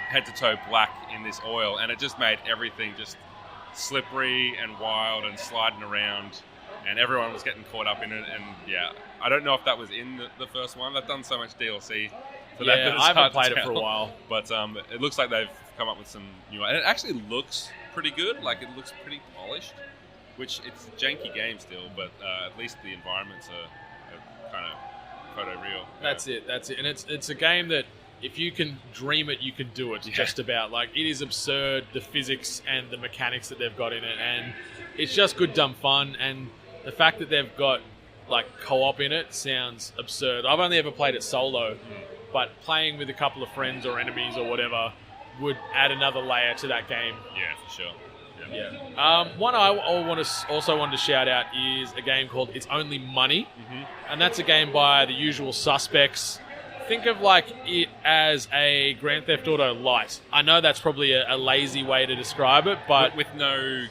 head to toe black in this oil, and it just made everything just slippery and wild and sliding around, and everyone was getting caught up in it. And yeah, I don't know if that was in the first one. They've done so much DLC for that. Yeah, I haven't played it for a while, but it looks like they've come up with some new, and it actually looks pretty good. Like, it looks pretty polished, which it's a janky game still, but at least the environments are kind of photoreal. That's it, and it's a game that if you can dream it, you can do it. Just about. Like, it is absurd, the physics and the mechanics that they've got in it, and it's just good dumb fun. And the fact that they've got like co-op in it sounds absurd. I've only ever played it solo, but playing with a couple of friends or enemies or whatever would add another layer to that game. Yeah, for sure. Yeah. One I also wanted to shout out is a game called It's Only Money, and that's a game by the usual suspects. Think of like it as a Grand Theft Auto Light. I know that's probably a lazy way to describe it, but with no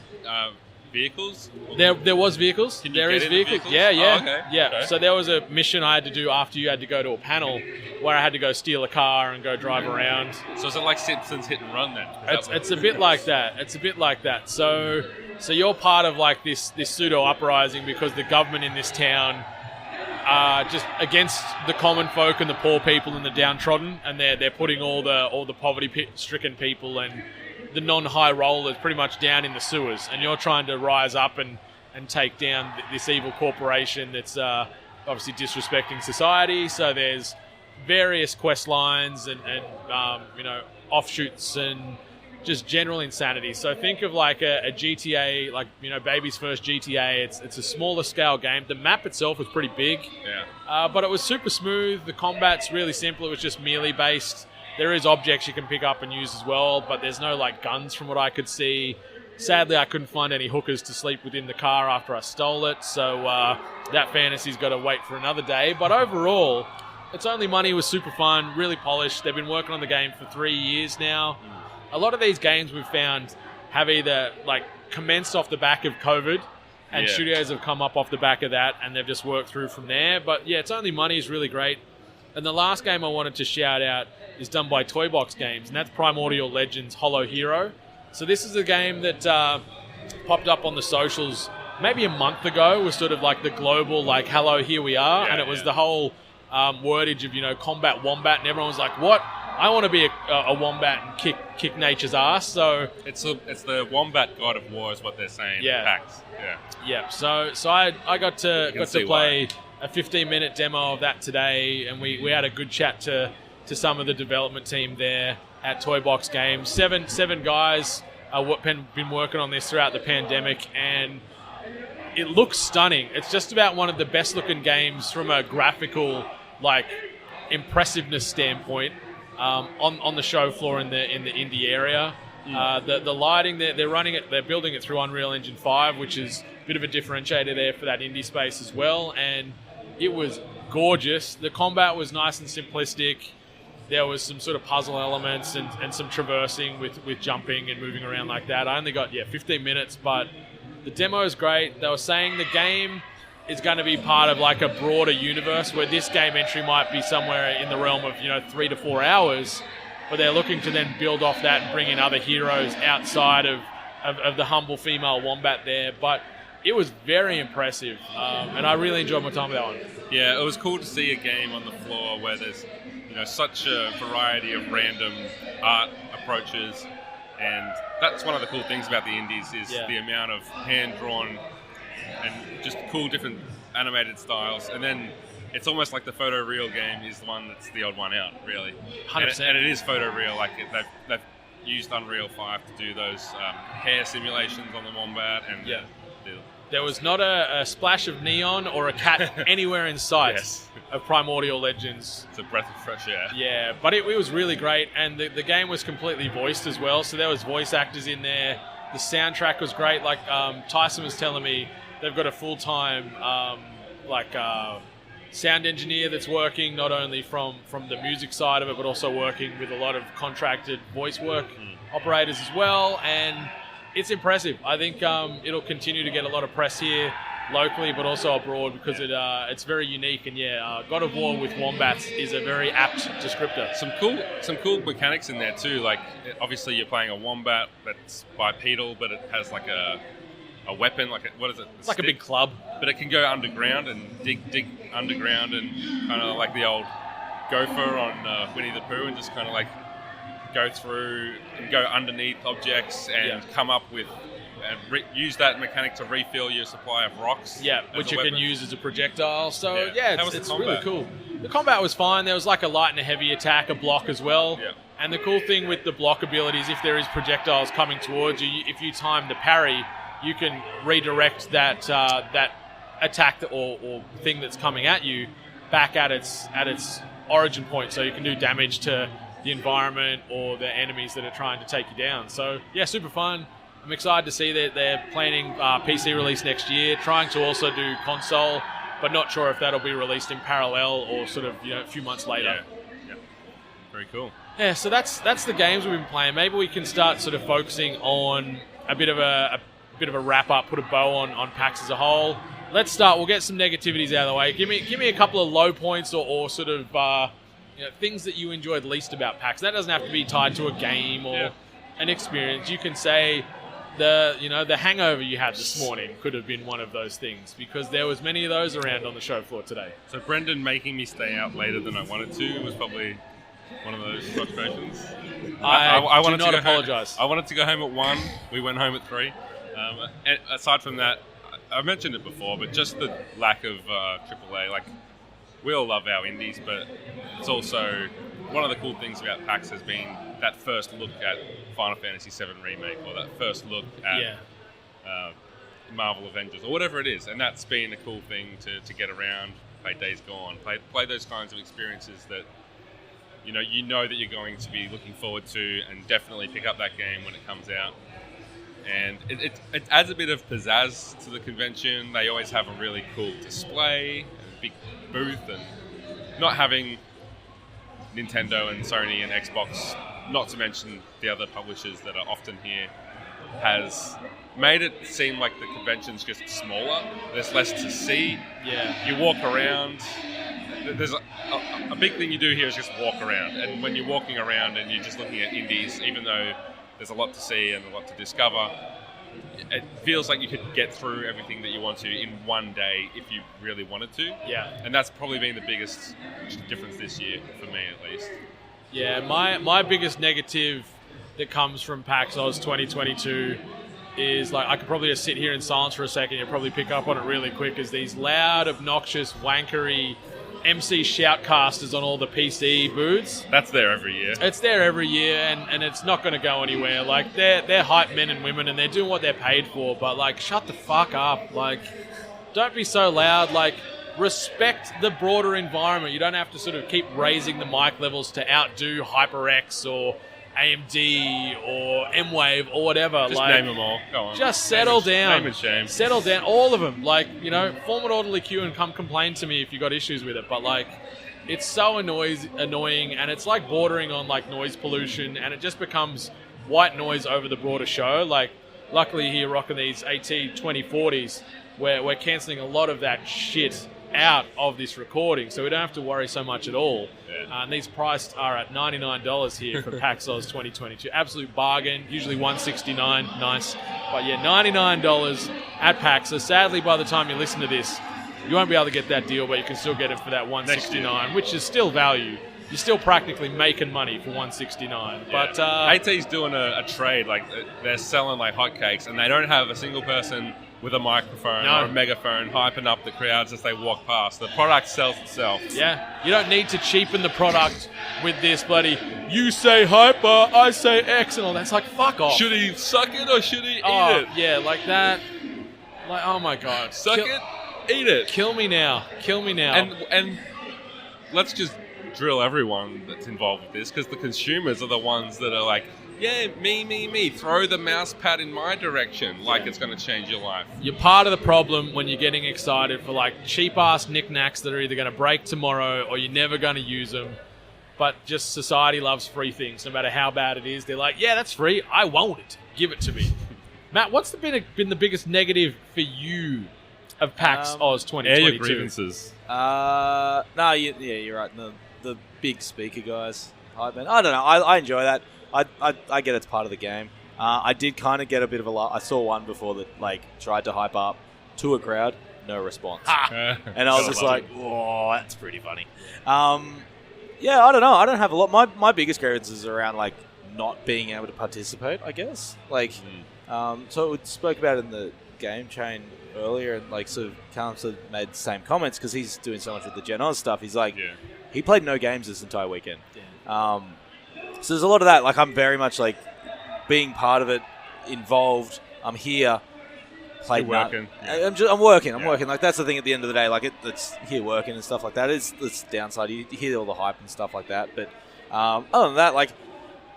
vehicles. There was vehicles. Can you there get is into vehicles. vehicles? Yeah. Oh, okay. Yeah. Okay. So there was a mission I had to do after you had to go to a panel where I had to go steal a car and go drive around. So is it like Simpsons Hit and Run then? It's a bit like that. It's a bit like that. So you're part of like this pseudo uprising because the government in this town are just against the common folk and the poor people and the downtrodden, and they're putting all the poverty-stricken people and the non-high rollers pretty much down in the sewers, and you're trying to rise up and take down this evil corporation that's obviously disrespecting society. So there's various quest lines and offshoots and just general insanity. So think of like a GTA, like, baby's first GTA. It's a smaller scale game. The map itself was pretty big, but it was super smooth. The combat's really simple. It was just melee based. There is objects you can pick up and use as well, but there's no like guns from what I could see. Sadly, I couldn't find any hookers to sleep within the car after I stole it, so that fantasy's got to wait for another day. But overall, It's Only Money was super fun, really polished. They've been working on the game for 3 years now. A lot of these games we've found have either like commenced off the back of COVID, and studios have come up off the back of that, and they've just worked through from there. But yeah, It's Only Money is really great. And the last game I wanted to shout out is done by Toybox Games, and that's Primordial Legends Hollow Hero. So this is a game that popped up on the socials maybe a month ago was sort of like the global, like, hello, here we are. And it was the whole wordage of, combat wombat. And everyone was like, what? I want to be a wombat and kick nature's ass. So it's the wombat god of war is what they're saying. Yeah. PAX. Yeah. So I got to play a 15-minute demo of that today, and we had a good chat to some of the development team there at Toy Box Games. Seven guys been working on this throughout the pandemic, and it looks stunning. It's just about one of the best looking games from a graphical, like, impressiveness standpoint on the show floor in the indie area. The lighting, they're building it through Unreal Engine 5, which is a bit of a differentiator there for that indie space as well. And it was gorgeous. The combat was nice and simplistic. There was some sort of puzzle elements and some traversing with jumping and moving around like that. I only got 15 minutes, but the demo is great. They were saying the game is going to be part of like a broader universe where this game entry might be somewhere in the realm of 3 to 4 hours, but they're looking to then build off that and bring in other heroes outside of the humble female wombat there. But it was very impressive, and I really enjoyed my time with that one. Yeah, it was cool to see a game on the floor where there's such a variety of random art approaches, and that's one of the cool things about the indies is the amount of hand-drawn and just cool different animated styles. And then it's almost like the photoreal game is the one that's the odd one out, really. 100%. And it is photoreal. Like they've used Unreal 5 to do those hair simulations on the wombat, and there was not a splash of neon or a cat anywhere in sight of Primordial Legends. It's a breath of fresh air. Yeah, but it was really great, and the game was completely voiced as well, so there was voice actors in there. The soundtrack was great. Like Tyson was telling me, they've got a full-time sound engineer that's working not only from the music side of it, but also working with a lot of contracted voice work operators as well, and it's impressive. I think it'll continue to get a lot of press here locally, but also abroad, because it's very unique. And God of War with wombats is a very apt descriptor. Some cool mechanics in there too. Like, obviously you're playing a wombat that's bipedal, but it has like a weapon. What is it? It's like a big club. But it can go underground and dig underground, and kind of like the old gopher on Winnie the Pooh, and just kind of like go through and go underneath objects and come up with and use that mechanic to refill your supply of rocks. Yeah, which you can use as a projectile. So it's the really cool. The combat was fine. There was like a light and a heavy attack, a block as well. Yeah. And the cool thing with the block abilities, if there is projectiles coming towards you, if you time the parry, you can redirect that attack or thing that's coming at you back at its origin point, so you can do damage to the environment or the enemies that are trying to take you down. So super fun. I'm excited to see that they're planning PC release next year, trying to also do console, but not sure if that'll be released in parallel or sort of a few months later. Yeah. Very cool. Yeah, so that's the games we've been playing. Maybe we can start sort of focusing on a bit of a wrap up, put a bow on PAX as a whole. Let's start. We'll get some negativities out of the way. Give me a couple of low points or sort of things that you enjoyed least about PAX. That doesn't have to be tied to a game or an experience. You can say the hangover you had this morning could have been one of those things, because there was many of those around on the show floor today. So Brendan making me stay out later than I wanted to was probably one of those frustrations. I do not apologise. I wanted to go home at 1. We went home at 3. And aside from that, I mentioned it before, but just the lack of AAA. Like, we all love our indies, but it's also one of the cool things about PAX has been that first look at Final Fantasy VII Remake, or that first look at Marvel Avengers, or whatever it is. And that's been a cool thing to get around, play Days Gone, play those kinds of experiences that you know that you're going to be looking forward to, and definitely pick up that game when it comes out. And it adds a bit of pizzazz to the convention. They always have a really cool display, and a big booth, and not having Nintendo and Sony and Xbox, not to mention the other publishers that are often here, has made it seem like the convention's just smaller. There's less to see. Yeah. You walk around. There's a big thing you do here is just walk around. And when you're walking around and you're just looking at indies, even though there's a lot to see and a lot to discover, it feels like you could get through everything that you want to in one day if you really wanted to. Yeah. And that's probably been the biggest difference this year, for me at least. Yeah, my biggest negative that comes from PAX Oz 2022 is, like, I could probably just sit here in silence for a second. You'll probably pick up on it really quick. Is these loud, obnoxious, wankery MC shoutcasters on all the PC booths. That's there every year. It's there every year, and it's not going to go anywhere. Like, they're hype men and women, and they're doing what they're paid for. But, like, shut the fuck up. Like, don't be so loud. Like, respect the broader environment. You don't have to sort of keep raising the mic levels to outdo HyperX or AMD or M-Wave or whatever. Just like, name them all. Go on. Just settle down. Name and shame. Settle down. All of them. Like, you know, form an orderly queue and come complain to me if you got issues with it. But, like, it's so annoying, and it's, like, bordering on, like, noise pollution, and it just becomes white noise over the broader show. Like, luckily here rocking these AT 2040s, where we're cancelling a lot of that shit out of this recording, so we don't have to worry so much at all. Yeah. And these priced are at $99 here for PAX Oz 2022. Absolute bargain, usually $169, nice. But yeah, $99 at PAX. So sadly, by the time you listen to this, you won't be able to get that deal, but you can still get it for that $169, which is still value. You're still practically making money for $169. Yeah. But AT's doing a trade, like they're selling like hotcakes, and they don't have a single person with a microphone or a megaphone hyping up the crowds as they walk past. The product sells itself. Yeah, you don't need to cheapen the product with this bloody, you say hyper, I say X and all that. It's like, fuck off. Should he suck it or should he eat it? Yeah, like that. Like, oh my God. Suck it, eat it. Kill me now. Kill me now. And let's just drill everyone that's involved with this, because the consumers are the ones that are like, yeah, me. Throw the mouse pad in my direction like it's going to change your life. You're part of the problem when you're getting excited for, like, cheap-ass knickknacks that are either going to break tomorrow or you're never going to use them. But just society loves free things. No matter how bad it is, they're like, yeah, that's free. I want it. Give it to me. Matt, what's been the biggest negative for you of PAX Oz 2022? Air your grievances. You're right. The big speaker guys. I don't know. I enjoy that. I get it's part of the game. I did kind of get a bit of a laugh. I saw one before that, like, tried to hype up to a crowd, no response. And I was just like, whoa, that's pretty funny. Yeah, I don't know. I don't have a lot. My biggest grievances are around, like, not being able to participate, I guess. Like, so we spoke about it in the game chain earlier, and, like, sort of Callum sort of made the same comments because he's doing so much with the Gen Oz stuff. He's like, he played no games this entire weekend. So there's a lot of that. Like, I'm very much, like, being part of it, involved. I'm here. Played working. I'm working. I'm working. Like, that's the thing at the end of the day. Like, it's here working and stuff like that. It's downside. You hear all the hype and stuff like that. But other than that, like,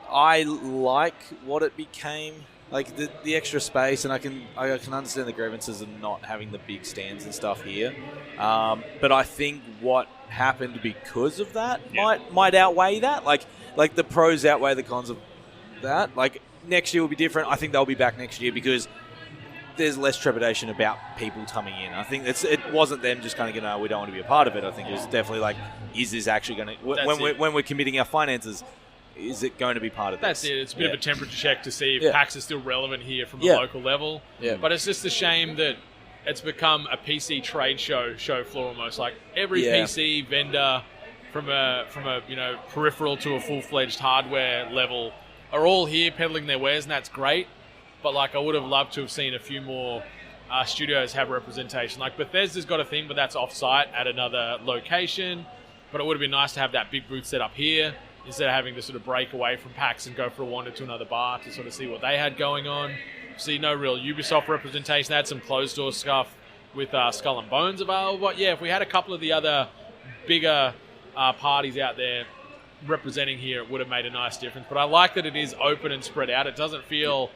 I like what it became. Like, the extra space, and I can understand the grievances of not having the big stands and stuff here. But I think what happened because of that might outweigh that. Like the pros outweigh the cons of that. Like, next year will be different. I think they'll be back next year because there's less trepidation about people coming in. I think it wasn't them just kind of going, we don't want to be a part of it. I think it was definitely like, is this actually going to, when we're committing our finances, is it going to be part of this? That's it. It's a bit of a temperature check to see if PAX is still relevant here from a local level. Yeah. But it's just a shame that it's become a PC trade show floor almost. Like, every PC vendor from a peripheral to a full-fledged hardware level are all here peddling their wares, and that's great. But, like, I would have loved to have seen a few more studios have representation. Like, Bethesda's got a thing, but that's off-site at another location. But it would have been nice to have that big booth set up here instead of having to sort of break away from PAX and go for a wander to another bar to sort of see what they had going on. See no real Ubisoft representation. They had some closed-door stuff with Skull and Bones available. But, yeah, if we had a couple of the other bigger parties out there representing here, it would have made a nice difference. But I like that it is open and spread out. It doesn't feel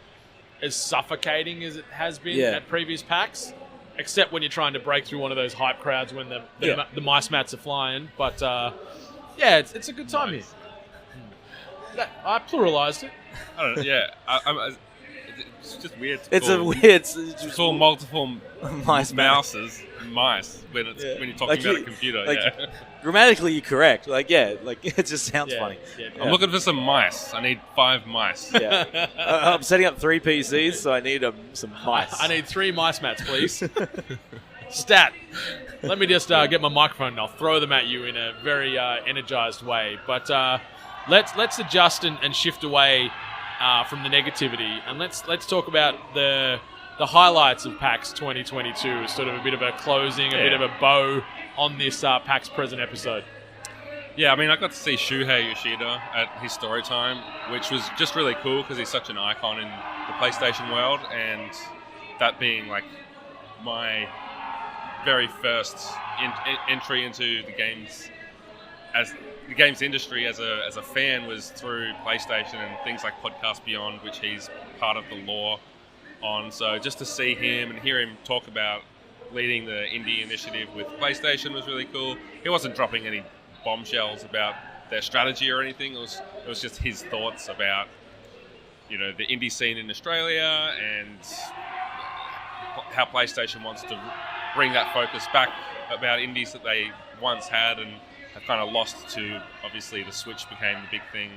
as suffocating as it has been at previous PAX, except when you're trying to break through one of those hype crowds when the mice mats are flying. But, it's a good time here. I pluralized it. I don't know, It's just weird. It's call, a weird. to call multiple mouses mice when you're talking about a computer. Yeah. Grammatically, you're correct. It just sounds funny. Yeah. I'm looking for some mice. I need 5 mice. Yeah. I'm setting up 3 PCs, so I need some mice. I need 3 mice mats, please. Stat. Let me just get my microphone and I'll throw them at you in a very energized way. But let's adjust and shift away from the negativity, and let's talk about the highlights of PAX 2022. Sort of a bit of a closing, a bit of a bow on this PAX present episode. Yeah, I mean, I got to see Shuhei Yoshida at his story time, which was just really cool because he's such an icon in the PlayStation world, and that being like my very first entry into the games industry as a fan was through PlayStation and things like Podcast Beyond, which he's part of the lore on. So just to see him and hear him talk about leading the indie initiative with PlayStation was really cool. He wasn't dropping any bombshells about their strategy or anything. It was just his thoughts about, the indie scene in Australia and how PlayStation wants to bring that focus back about indies that they once had and have kind of lost to. Obviously, the Switch became the big thing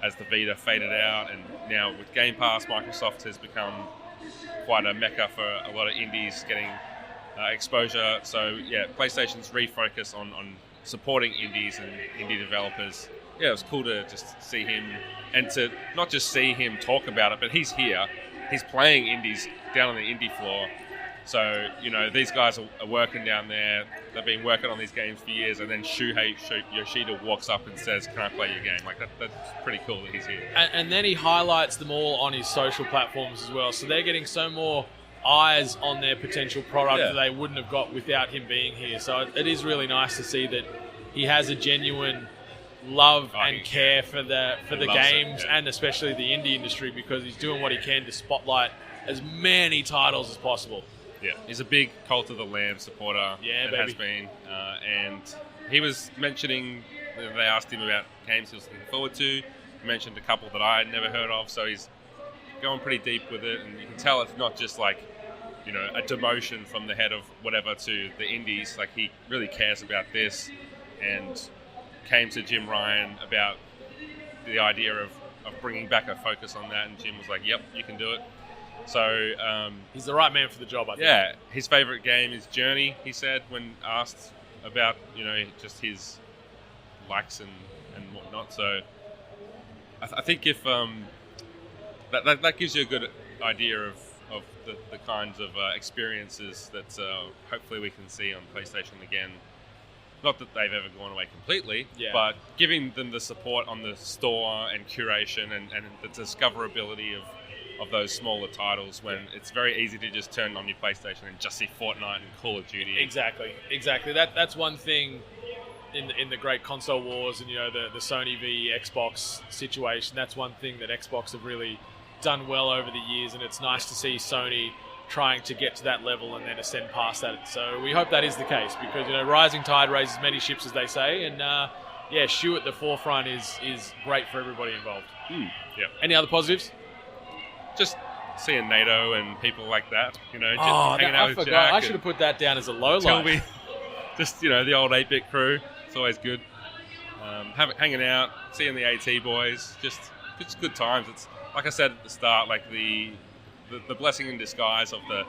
as the Vita faded out, and now with Game Pass, Microsoft has become quite a mecca for a lot of indies getting exposure. So, yeah, PlayStation's refocus on supporting indies and indie developers. Yeah, it was cool to just see him, and to not just see him talk about it, but he's here. He's playing indies down on the indie floor. So, these guys are working down there. They've been working on these games for years, and then Shuhei Yoshida walks up and says, "Can I play your game?" That's pretty cool that he's here. And then he highlights them all on his social platforms as well. So they're getting so more eyes on their potential product that they wouldn't have got without him being here. So it is really nice to see that he has a genuine love and care for the games and especially the indie industry, because he's doing what he can to spotlight as many titles as possible. Yeah, he's a big Cult of the Lamb supporter. Yeah, baby. Has been. And he was mentioning, they asked him about games he was looking forward to. He mentioned a couple that I had never heard of, so he's going pretty deep with it. And you can tell it's not just like, a demotion from the head of whatever to the indies. Like, he really cares about this and came to Jim Ryan about the idea of bringing back a focus on that. And Jim was like, yep, you can do it. So he's the right man for the job, I think. Yeah, his favourite game is Journey, he said, when asked about, just his likes and whatnot. So I think if that gives you a good idea of the kinds of experiences that hopefully we can see on PlayStation again. Not that they've ever gone away completely, but giving them the support on the store and curation and the discoverability of those smaller titles, when it's very easy to just turn on your PlayStation and just see Fortnite and Call of Duty. Exactly. That's one thing in the great console wars and the Sony v Xbox situation. That's one thing that Xbox have really done well over the years, and it's nice to see Sony trying to get to that level and then ascend past that. So we hope that is the case, because rising tide raises many ships, as they say, and Shu at the forefront is great for everybody involved. Yeah. Any other positives? Just seeing NATO and people like that, hanging out with forgot. Jack. I should have put that down as a low light. Just, the old 8-bit crew. It's always good. Hanging out, seeing the AT boys, just good times. It's, like I said at the start, like the blessing in disguise of the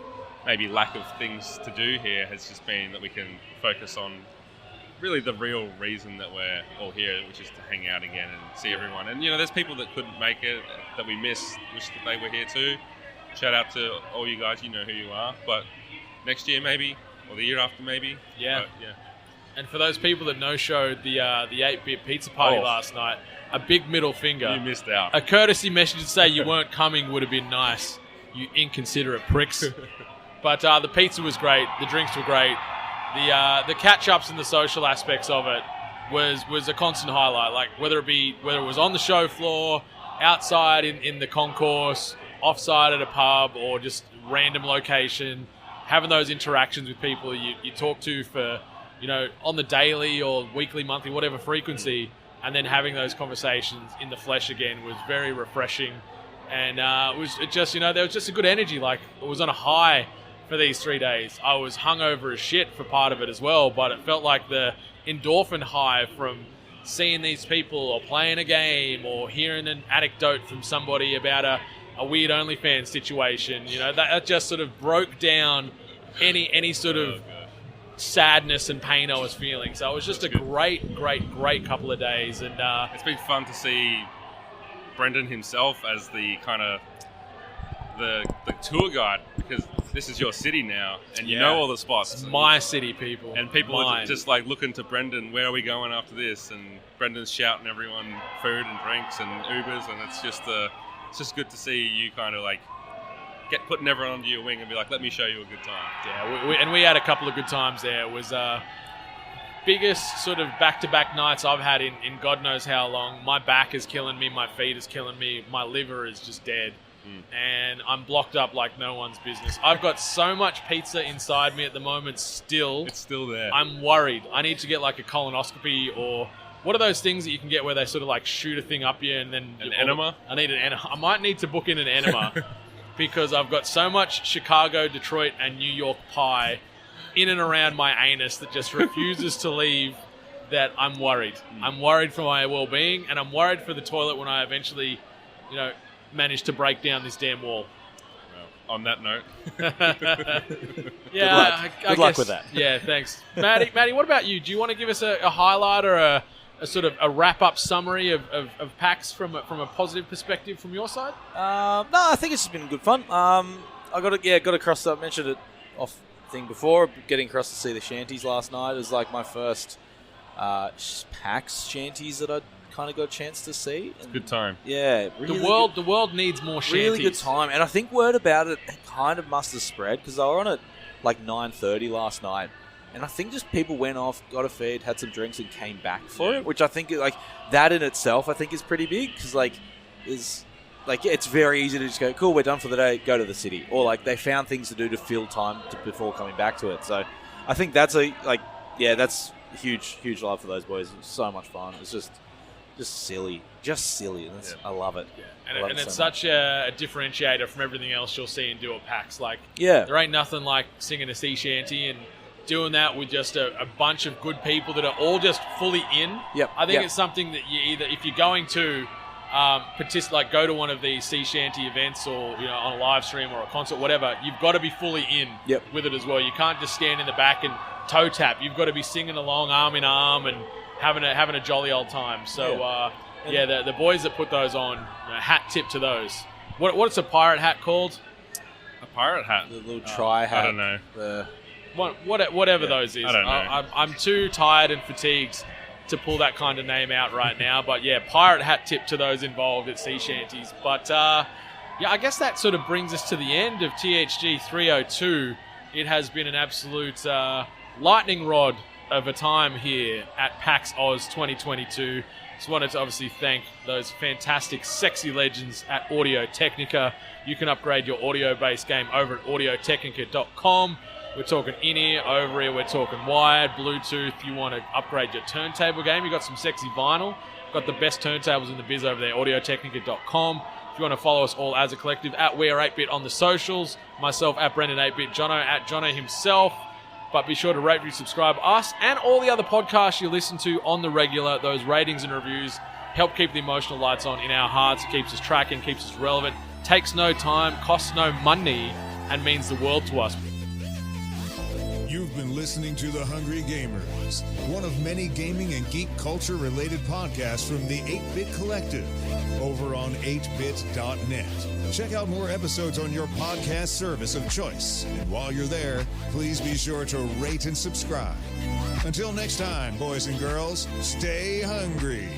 maybe lack of things to do here has just been that we can focus on really the real reason that we're all here, which is to hang out again and see everyone. And, there's people that couldn't make it, that we miss, wish that they were here too. Shout out to all you guys, you know who you are. But next year maybe, or the year after maybe. Yeah. But, yeah. And for those people that no-showed the 8-bit pizza party last night, a big middle finger. You missed out. A courtesy message to say you weren't coming would have been nice, you inconsiderate pricks. But the pizza was great. The drinks were great. The catch-ups and the social aspects of it was a constant highlight. Like whether it was on the show floor, outside in the concourse, offside at a pub, or just random location, having those interactions with people you talk to for on the daily or weekly, monthly, whatever frequency, and then having those conversations in the flesh again was very refreshing. And it was just, there was just a good energy. Like, it was on a high for these 3 days. I was hungover as shit for part of it as well, but it felt like the endorphin high from seeing these people or playing a game or hearing an anecdote from somebody about a weird OnlyFans situation. That just sort of broke down any sort of sadness and pain I was feeling. So it was just a great couple of days. And it's been fun to see Brendan himself as the kind of the tour guide, because this is your city now, and you know all the spots. It's my city, people. And people are just like looking to Brendan, where are we going after this? And Brendan's shouting everyone food and drinks and Ubers, and it's just good to see you kind of like putting everyone under your wing and be like, let me show you a good time. Yeah, we had a couple of good times there. It was biggest sort of back-to-back nights I've had in God knows how long. My back is killing me, my feet is killing me, my liver is just dead. And I'm blocked up like no one's business. I've got so much pizza inside me at the moment still. It's still there. I'm worried. I need to get like a colonoscopy, or what are those things that you can get where they sort of like shoot a thing up you and then... An enema? I need an enema. I might need to book in an enema because I've got so much Chicago, Detroit and New York pie in and around my anus that just refuses to leave, that I'm worried. I'm worried for my well-being, and I'm worried for the toilet when I eventually, manage to break down this damn wall. Well, on that note. Yeah, Good luck with that. Yeah, thanks. Maddie, what about you? Do you want to give us a highlight or a sort of a wrap-up summary of PAX from a positive perspective from your side? No, I think it's just been good fun. I got across. I mentioned it off thing before. Getting across to see the shanties last night. It was like my first PAX shanties that I kind of got a chance to see. It's a good time. Yeah, really the world needs more shanties. Really good time, and I think word about it kind of must have spread because they were on at like 9:30 last night. And I think just people went off, got a feed, had some drinks, and came back for it, which I think like that in itself I think is pretty big because it's very easy to just go, cool, we're done for the day, go to the city, or like they found things to do to fill time before coming back to it. So I think that's that's huge love for those boys. It was so much fun. It's just silly, and I love it. Yeah. And it's such a differentiator from everything else you'll see and do at PAX. Like, there ain't nothing like singing a sea shanty and doing that with just a bunch of good people that are all just fully in. I think it's something that you either, if you're going to go to one of these sea shanty events or on a live stream or a concert, whatever, you've got to be fully in with it as well. You can't just stand in the back and toe tap. You've got to be singing along arm in arm and having a jolly old time. So the boys that put those on, hat tip to those. What's a pirate hat called? A pirate hat? The little tri hat. I don't know. Whatever those is. I don't know. I'm too tired and fatigued to pull that kind of name out right now. But pirate hat tip to those involved at sea shanties. But I guess that sort of brings us to the end of THG 302. It has been an absolute lightning rod of a time here at PAX Oz 2022. Just wanted to obviously thank those fantastic, sexy legends at Audio-Technica. You can upgrade your audio-based game over at Audio-Technica.com. We're talking in-ear, over-ear, we're talking wired, Bluetooth. You want to upgrade your turntable game, you've got some sexy vinyl. Got the best turntables in the biz over there, Audio-Technica.com. If you want to follow us all as a collective, at We Are 8-Bit on the socials. Myself at Brendan 8-Bit, Jono at Jono himself. But be sure to rate, subscribe us and all the other podcasts you listen to on the regular. Those ratings and reviews help keep the emotional lights on in our hearts, keeps us tracking, keeps us relevant, takes no time, costs no money, and means the world to us. You've been listening to The Hungry Gamers, one of many gaming and geek culture related podcasts from the 8-Bit Collective over on 8bit.net. Check out more episodes on your podcast service of choice. And while you're there, please be sure to rate and subscribe. Until next time, boys and girls, stay hungry.